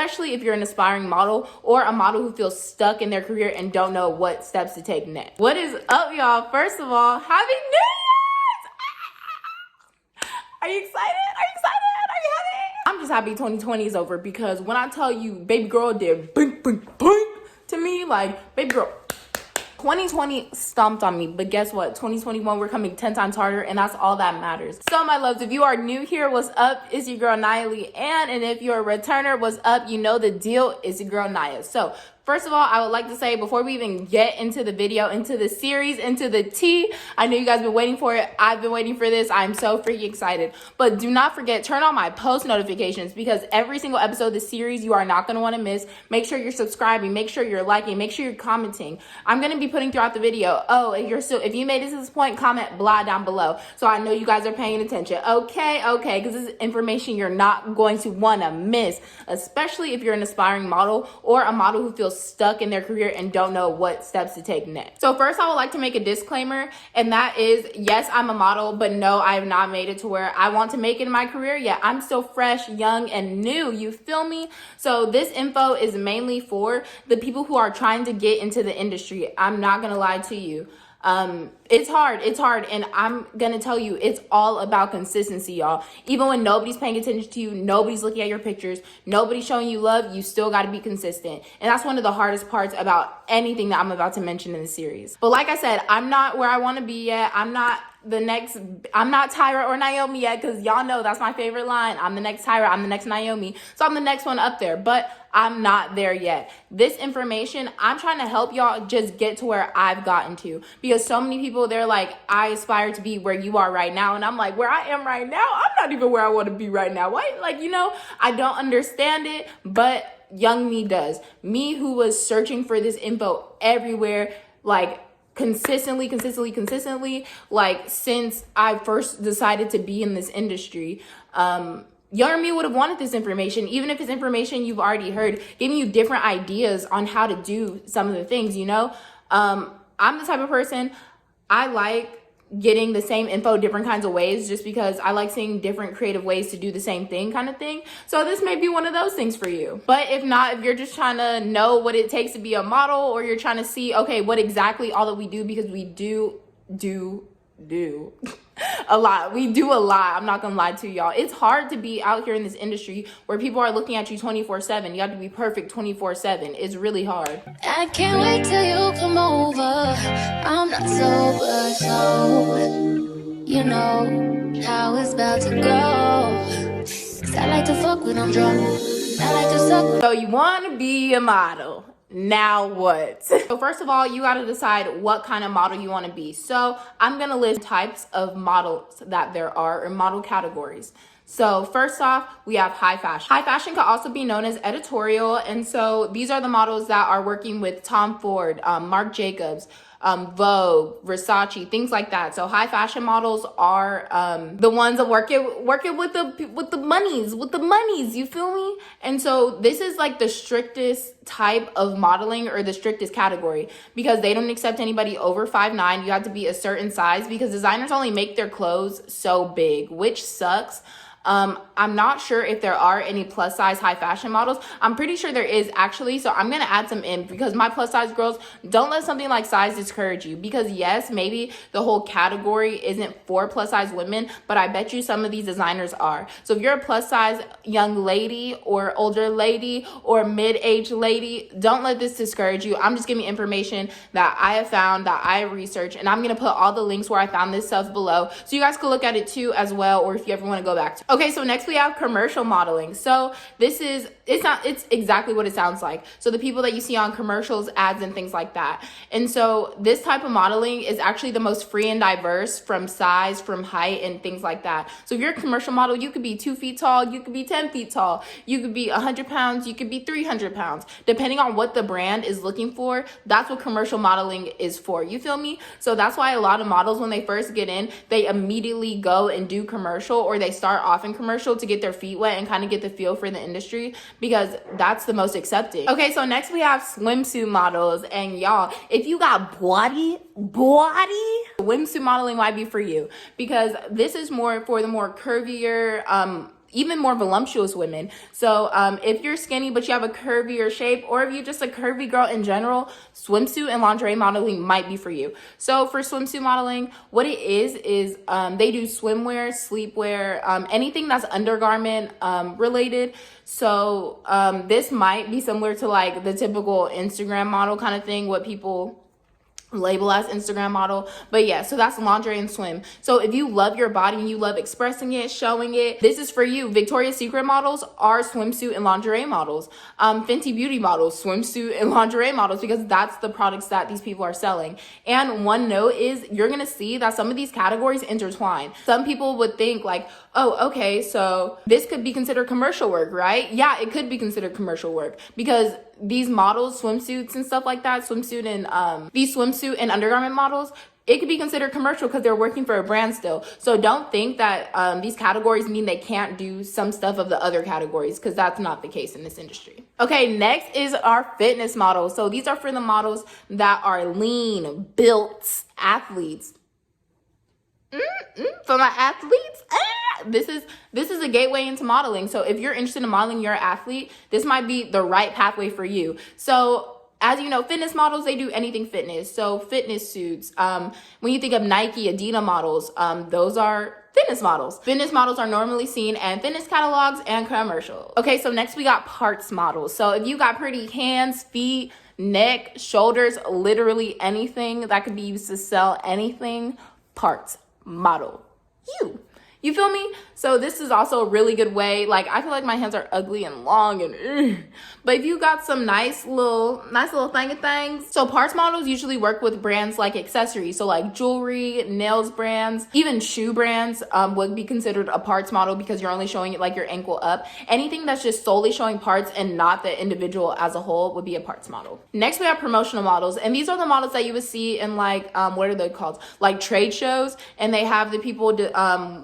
especially if you're an aspiring model or a model who feels stuck in their career and don't know what steps to take next. What is up, y'all? First of all, happy New Year's! Are you excited? Are you excited? Are you happy? I'm just happy 2020 is over, because when I tell you baby girl did bink, bink, bink to me, like, baby girl, 2020 stomped on me, but guess what? 2021, we're coming 10 times harder, and that's all that matters. So, my loves, if you are new here, what's up? It's your girl, NiyahLeeAnn, and if you're a returner, what's up? You know the deal. It's your girl, Niyah. So, first of all, I would like to say, before we even get into the video, into the series, into the tea, I know you guys have been waiting for it. I've been waiting for this. I'm so freaking excited. But do not forget, turn on my post notifications, because every single episode of the series you are not going to want to miss. Make sure you're subscribing. Make sure you're liking. Make sure you're commenting. I'm going to be putting throughout the video. Oh, if you made it to this point, comment blah down below, so I know you guys are paying attention. Okay, because this is information you're not going to want to miss, especially if you're an aspiring model or a model who feels stuck in their career and don't know what steps to take next. So first, I would like to make a disclaimer, and that is, yes, I'm a model, but no, I have not made it to where I want to make it in my career yet. I'm still fresh, young, and new, you feel me? So this info is mainly for the people who are trying to get into the industry. I'm not gonna lie to you. It's hard, and I'm gonna tell you, it's all about consistency, y'all. Even when nobody's paying attention to you, nobody's looking at your pictures, nobody's showing you love, you still got to be consistent. And that's one of the hardest parts about anything that I'm about to mention in the series. But like I said, I'm not where I want to be yet. I'm not Tyra or Naomi yet, because y'all know that's my favorite line. I'm the next Tyra, I'm the next Naomi, so I'm the next one up there, but I'm not there yet. This information, I'm trying to help y'all just get to where I've gotten to, because so many people, they're like, I aspire to be where you are right now, and I'm like, where I am right now, I'm not even where I want to be right now. What? Like, you know, I don't understand it, but young me does. Me, who was searching for this info everywhere, like, consistently, like, since I first decided to be in this industry. Younger me would have wanted this information, even if it's information you've already heard, giving you different ideas on how to do some of the things, you know? I'm the type of person, I like getting the same info different kinds of ways, just because I like seeing different creative ways to do the same thing, kind of thing. So this may be one of those things for you. But if not, if you're just trying to know what it takes to be a model, or you're trying to see, okay, what exactly all that we do, because we do a lot. We do a lot. I'm not gonna lie to y'all. It's hard to be out here in this industry where people are looking at you 24/7. You have to be perfect 24/7. It's really hard. I can't wait till you come over. I'm not sober, so you know how it's about to go. 'Cause I like to fuck when I'm drunk. I like to suck. So you want to be a model. Now what? So first of all, you got to decide what kind of model you want to be. So I'm going to list types of models that there are, or model categories. So first off, we have high fashion. High fashion could also be known as editorial. And so these are the models that are working with Tom Ford, Marc Jacobs, Vogue, Versace, things like that. So high fashion models are the ones that working with the monies, you feel me? And so this is like the strictest type of modeling, or the strictest category, because they don't accept anybody over 5'9". You have to be a certain size, because designers only make their clothes so big, which sucks. I'm not sure if there are any plus size high fashion models. I'm pretty sure there is, actually, so I'm gonna add some in, because my plus size girls, don't let something like size discourage you, because yes, maybe the whole category isn't for plus size women, but I bet you some of these designers are. So if you're a plus size young lady, or older lady, or mid-aged lady, don't let this discourage you. I'm just giving you information that I have found, that I have researched, and I'm gonna put all the links where I found this stuff below, so you guys can look at it too as well, or if you ever want to go back to. Okay, so next we have commercial modeling. So this is, it's exactly what it sounds like. So the people that you see on commercials, ads, and things like that. And so this type of modeling is actually the most free and diverse from size, from height, and things like that. So if you're a commercial model, you could be 2 feet tall, you could be 10 feet tall, you could be 100 pounds, you could be 300 pounds. Depending on what the brand is looking for, that's what commercial modeling is for. You feel me? So that's why a lot of models, when they first get in, they immediately go and do commercial, or they start off in commercial to get their feet wet and kind of get the feel for the industry, because that's the most accepting. Okay, so next we have swimsuit models, and y'all, if you got body, swimsuit modeling might be for you, because this is more for the more curvier, even more voluptuous women. So if you're skinny but you have a curvier shape, or if you're just a curvy girl in general, swimsuit and lingerie modeling might be for you. So for swimsuit modeling, what it is they do swimwear, sleepwear, anything that's undergarment related. So this might be similar to like the typical Instagram model kind of thing, what people label as Instagram model. But yeah, so that's lingerie and swim. So if you love your body and you love expressing it, showing it, this is for you. Victoria's Secret models are swimsuit and lingerie models. Fenty Beauty models, swimsuit and lingerie models, because that's the products that these people are selling. And one note is you're gonna see that some of these categories intertwine. Some people would think like, oh, okay, so this could be considered commercial work, right? Yeah, it could be considered commercial work, because these models, swimsuits and stuff like that, these swimsuit and undergarment models, it could be considered commercial because they're working for a brand still. So don't think that these categories mean they can't do some stuff of the other categories, because that's not the case in this industry. Okay, next is our fitness models. So these are for the models that are lean, built athletes. For my athletes, this is a gateway into modeling. So if you're interested in modeling, you're an athlete, this might be the right pathway for you. So as you know, fitness models, they do anything fitness. So fitness suits, when you think of Nike, Adidas models, those are fitness models. Fitness models are normally seen in fitness catalogs and commercials. Okay, so next we got parts models. So if you got pretty hands, feet, neck, shoulders, literally anything that could be used to sell anything, parts model. You feel me? So this is also a really good way. Like, I feel like my hands are ugly and long and but if you got some nice little things. So parts models usually work with brands like accessories. So like jewelry, nails brands, even shoe brands would be considered a parts model, because you're only showing it like your ankle up. Anything that's just solely showing parts and not the individual as a whole would be a parts model. Next we have promotional models, and these are the models that you would see in like what are they called, like trade shows, and they have the people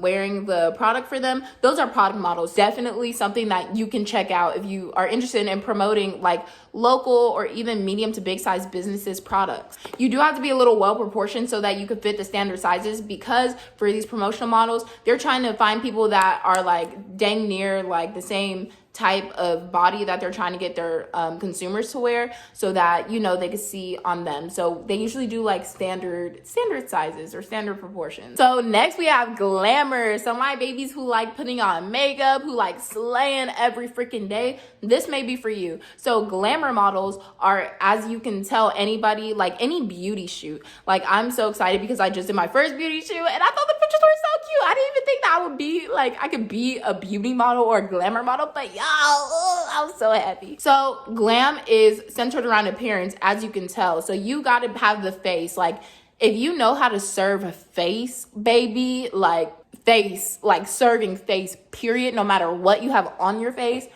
wearing the product for them. Those are product models. Definitely something that you can check out if you are interested in promoting like local or even medium to big size businesses products. You do have to be a little well proportioned so that you could fit the standard sizes, because for these promotional models, they're trying to find people that are like dang near like the same type of body that they're trying to get their consumers to wear, so that you know they can see on them. So they usually do like standard sizes or standard proportions. So next we have glamour. So my babies who like putting on makeup, who like slaying every freaking day, this may be for you. So glamour models are, as you can tell, anybody, like any beauty shoot. Like I'm so excited because I just did my first beauty shoot and I thought the pictures were so cute. I didn't even think that I would be like, I could be a beauty model or a glamour model, but y'all, I'm so happy. So glam is centered around appearance, as you can tell. So you got to have the face. Like if you know how to serve a face, baby, like serving face, period, no matter what you have on your face,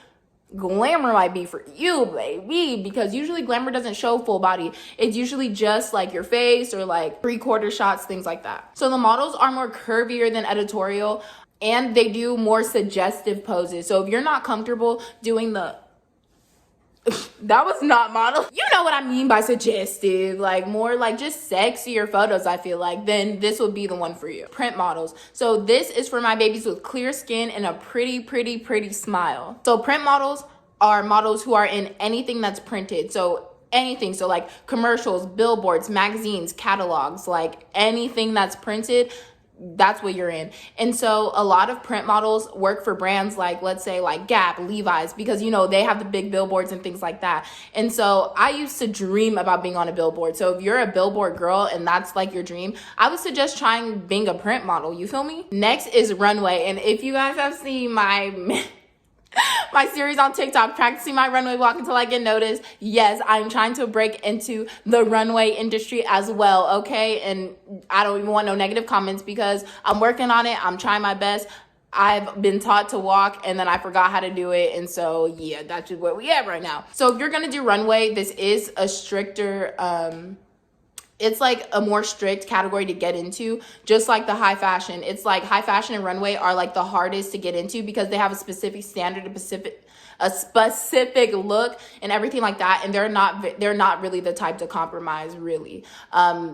glamour might be for you, baby, because usually glamour doesn't show full body. It's usually just like your face or like 3/4 shots, things like that. So the models are more curvier than editorial, and they do more suggestive poses. So if you're not comfortable doing the that was not model. You know what I mean by suggestive, like more like just sexier photos, I feel like, then this would be the one for you. Print models. So this is for my babies with clear skin and a pretty smile. So print models are models who are in anything that's printed. So anything, so like commercials, billboards, magazines, catalogs, like anything that's printed, that's what you're in. And so a lot of print models work for brands like, let's say like Gap, Levi's, because you know they have the big billboards and things like that. And so I used to dream about being on a billboard. So if you're a billboard girl and that's like your dream, I would suggest trying being a print model. You feel me? Next is runway. And if you guys have seen my series on TikTok, Practicing My Runway Walk Until I Get Noticed, yes, I'm trying to break into the runway industry as well, okay? And I don't even want no negative comments because I'm working on it. I'm trying my best. I've been taught to walk and then I forgot how to do it. And so, yeah, that's just where we at right now. So if you're going to do runway, this is a stricter, it's like a more strict category to get into, just like the high fashion. It's like high fashion and runway are like the hardest to get into because they have a specific standard, a specific look and everything like that, and they're not really the type to compromise, really.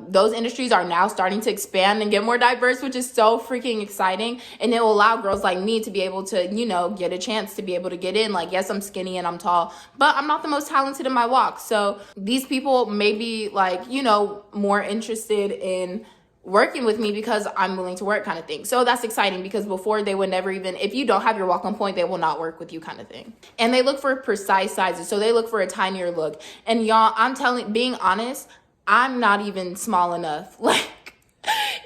Those industries are now starting to expand and get more diverse, which is so freaking exciting, and it will allow girls like me to be able to, you know, get a chance to be able to get in. Like, yes, I'm skinny and I'm tall, but I'm not the most talented in my walk. So these people may be like, you know, more interested in working with me because I'm willing to work, kind of thing. So that's exciting, because before they would never even, if you don't have your walk on point, they will not work with you, kind of thing. And they look for precise sizes. So they look for a tinier look. And y'all, being honest, I'm not even small enough. Like,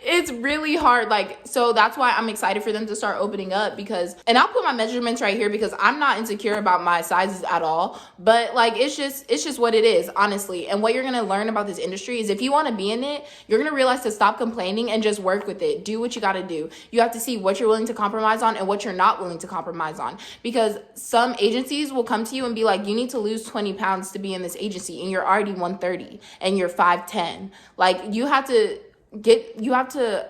it's really hard. Like, so that's why I'm excited for them to start opening up, because, and I'll put my measurements right here because I'm not insecure about my sizes at all, but like, it's just what it is, honestly. And what you're going to learn about this industry is, if you want to be in it, you're going to realize to stop complaining and just work with it. Do what you got to do. You have to see what you're willing to compromise on and what you're not willing to compromise on, because some agencies will come to you and be like, you need to lose 20 pounds to be in this agency, and you're already 130 and you're 5'10". Like, you have to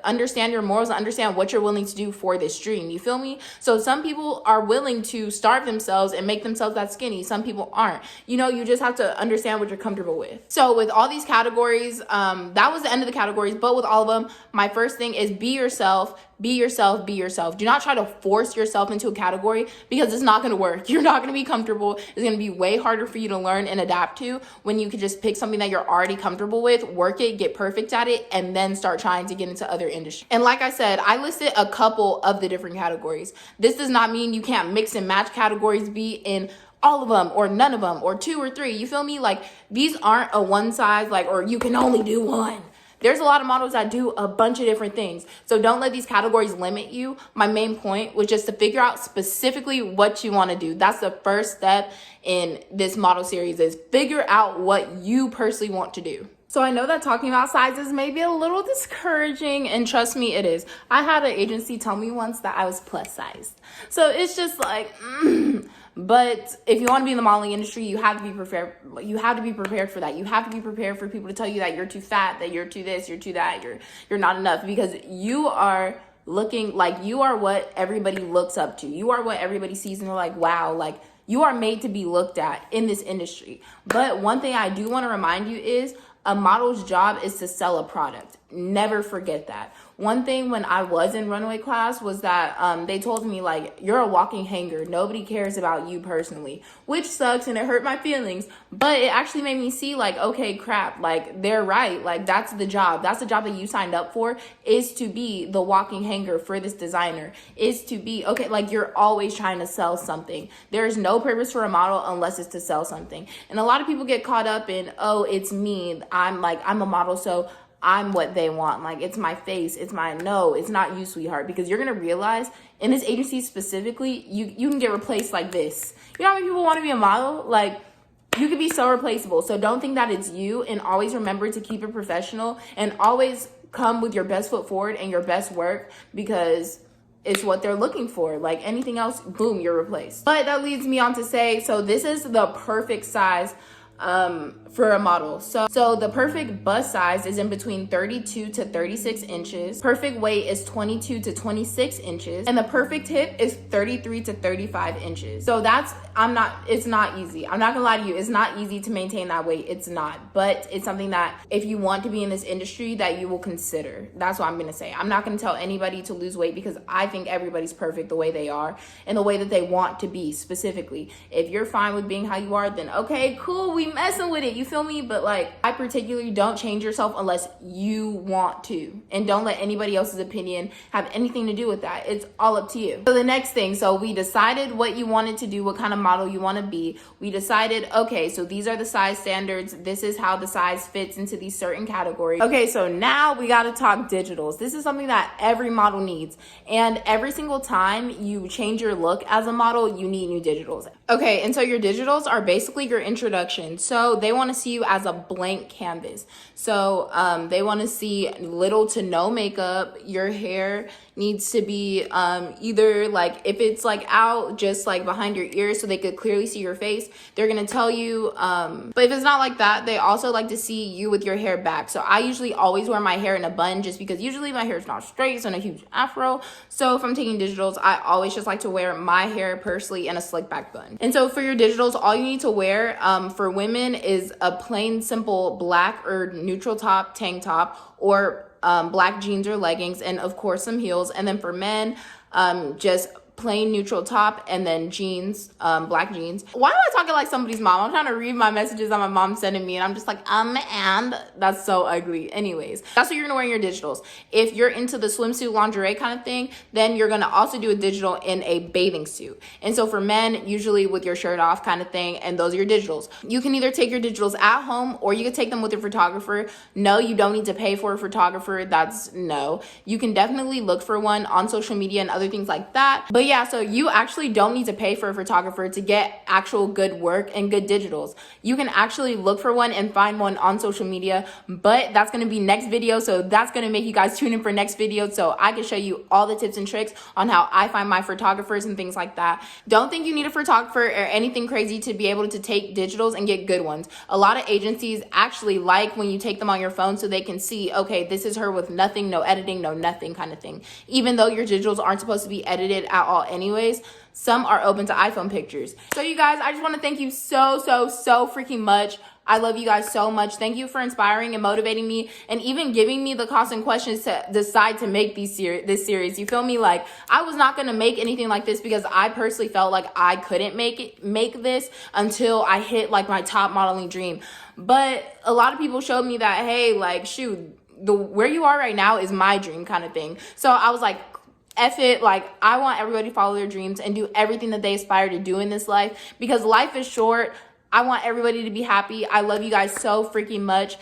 understand your morals and understand what you're willing to do for this dream. You feel me? So some people are willing to starve themselves and make themselves that skinny. Some people aren't. You know, you just have to understand what you're comfortable with. So with all these categories, that was the end of the categories, but with all of them, my first thing is be yourself. Be yourself, be yourself. Do not try to force yourself into a category, because it's not going to work. You're not going to be comfortable. It's going to be way harder for you to learn and adapt to when you could just pick something that you're already comfortable with, work it, get perfect at it, and then start trying to get into other industries. And like I said, I listed a couple of the different categories. This does not mean you can't mix and match categories, be in all of them or none of them or 2 or 3. You feel me? Like, these aren't a one size, like, or you can only do one. There's a lot of models that do a bunch of different things. So don't let these categories limit you. My main point was just to figure out specifically what you want to do. That's the first step in this model series, is figure out what you personally want to do. So I know that talking about sizes may be a little discouraging, and trust me, it is. I had an agency tell me once that I was plus sized. So it's just like, But if you want to be in the modeling industry, you have to be prepared. You have to be prepared for that. You have to be prepared for people to tell you that you're too fat, that you're too this, you're too that, you're not enough, because you are looking like, you are what everybody looks up to. You are what everybody sees and they're like, wow, like, you are made to be looked at in this industry. But one thing I do want to remind you is, a model's job is to sell a product. Never forget that. One thing when I was in runway class was that they told me, like, you're a walking hanger. Nobody cares about you personally, which sucks and it hurt my feelings. But it actually made me see, like, okay, crap, like, they're right. Like, that's the job. That's the job that you signed up for, is to be the walking hanger for this designer, is to be, okay, like, you're always trying to sell something. There's no purpose for a model unless it's to sell something. And a lot of people get caught up in, oh, it's me. I'm a model, so I'm what they want. Like, it's my face. It's my, no, it's not you, sweetheart. Because you're going to realize in this agency specifically, you can get replaced like this. You know how many people want to be a model? Like, you could be so replaceable. So don't think that it's you, and always remember to keep it professional, and always come with your best foot forward and your best work, because it's what they're looking for. Like, anything else, boom, you're replaced. But that leads me on to say, so this is the perfect size for a model. So the perfect bust size is in between 32 to 36 inches. Perfect weight is 22 to 26 inches. And the perfect hip is 33 to 35 inches. So it's not easy. I'm not gonna lie to you. It's not easy to maintain that weight. It's not. But it's something that, if you want to be in this industry, that you will consider. That's what I'm gonna say. I'm not gonna tell anybody to lose weight, because I think everybody's perfect the way they are and the way that they want to be specifically. If you're fine with being how you are, then okay, cool, we messing with it. You feel me? But like, I particularly don't change yourself unless you want to, and don't let anybody else's opinion have anything to do with that. It's all up to you. So the next thing, so we decided what you wanted to do, what kind of model you want to be. We decided, okay, so these are the size standards. This is how the size fits into these certain categories. Okay, so now we got to talk digitals. This is something that every model needs, and every single time you change your look as a model, you need new digitals. Okay, and so your digitals are basically your introduction. So they want to see you as a blank canvas. So they want to see little to no makeup. Your hair needs to be either like, if it's like out just like behind your ears so they could clearly see your face, they're gonna tell you. But if it's not like that, they also like to see you with your hair back. So I usually always wear my hair in a bun, just because usually my hair is not straight, it's in a huge afro. So if I'm taking digitals, I always just like to wear my hair personally in a slick back bun. And so for your digitals, all you need to wear for women is a plain simple black or neutral top tank top, or black jeans or leggings, and of course some heels. And then for men, just plain neutral top and then jeans, black jeans. Why am I talking like somebody's mom? I'm trying to read my messages that my mom's sending me and I'm just like, and that's so ugly. Anyways, that's what you're gonna wear in your digitals. If you're into the swimsuit lingerie kind of thing, then you're gonna also do a digital in a bathing suit. And so for men, usually with your shirt off kind of thing, and those are your digitals. You can either take your digitals at home or you can take them with your photographer. No, you don't need to pay for a photographer. That's no. You can definitely look for one on social media and other things like that. But yeah, so you actually don't need to pay for a photographer to get actual good work and good digitals. You can actually look for one and find one on social media, but that's going to be next video. So that's going to make you guys tune in for next video, so I can show you all the tips and tricks on how I find my photographers and things like that. Don't think you need a photographer or anything crazy to be able to take digitals and get good ones. A lot of agencies actually like when you take them on your phone so they can see, okay, this is her with nothing, no editing, no nothing kind of thing. Even though your digitals aren't supposed to be edited at all anyways, some are open to iPhone pictures. So you guys, I just want to thank you so freaking much. I love you guys so much. Thank you for inspiring and motivating me, and even giving me the constant questions to decide to make this series. You feel me? Like, I was not going to make anything like this because I personally felt like I couldn't make this until I hit like my top modeling dream. But a lot of people showed me that, hey, like, shoot, where you are right now is my dream kind of thing. So I was like, F it, like, I want everybody to follow their dreams and do everything that they aspire to do in this life, because life is short. I want everybody to be happy. I love you guys so freaking much.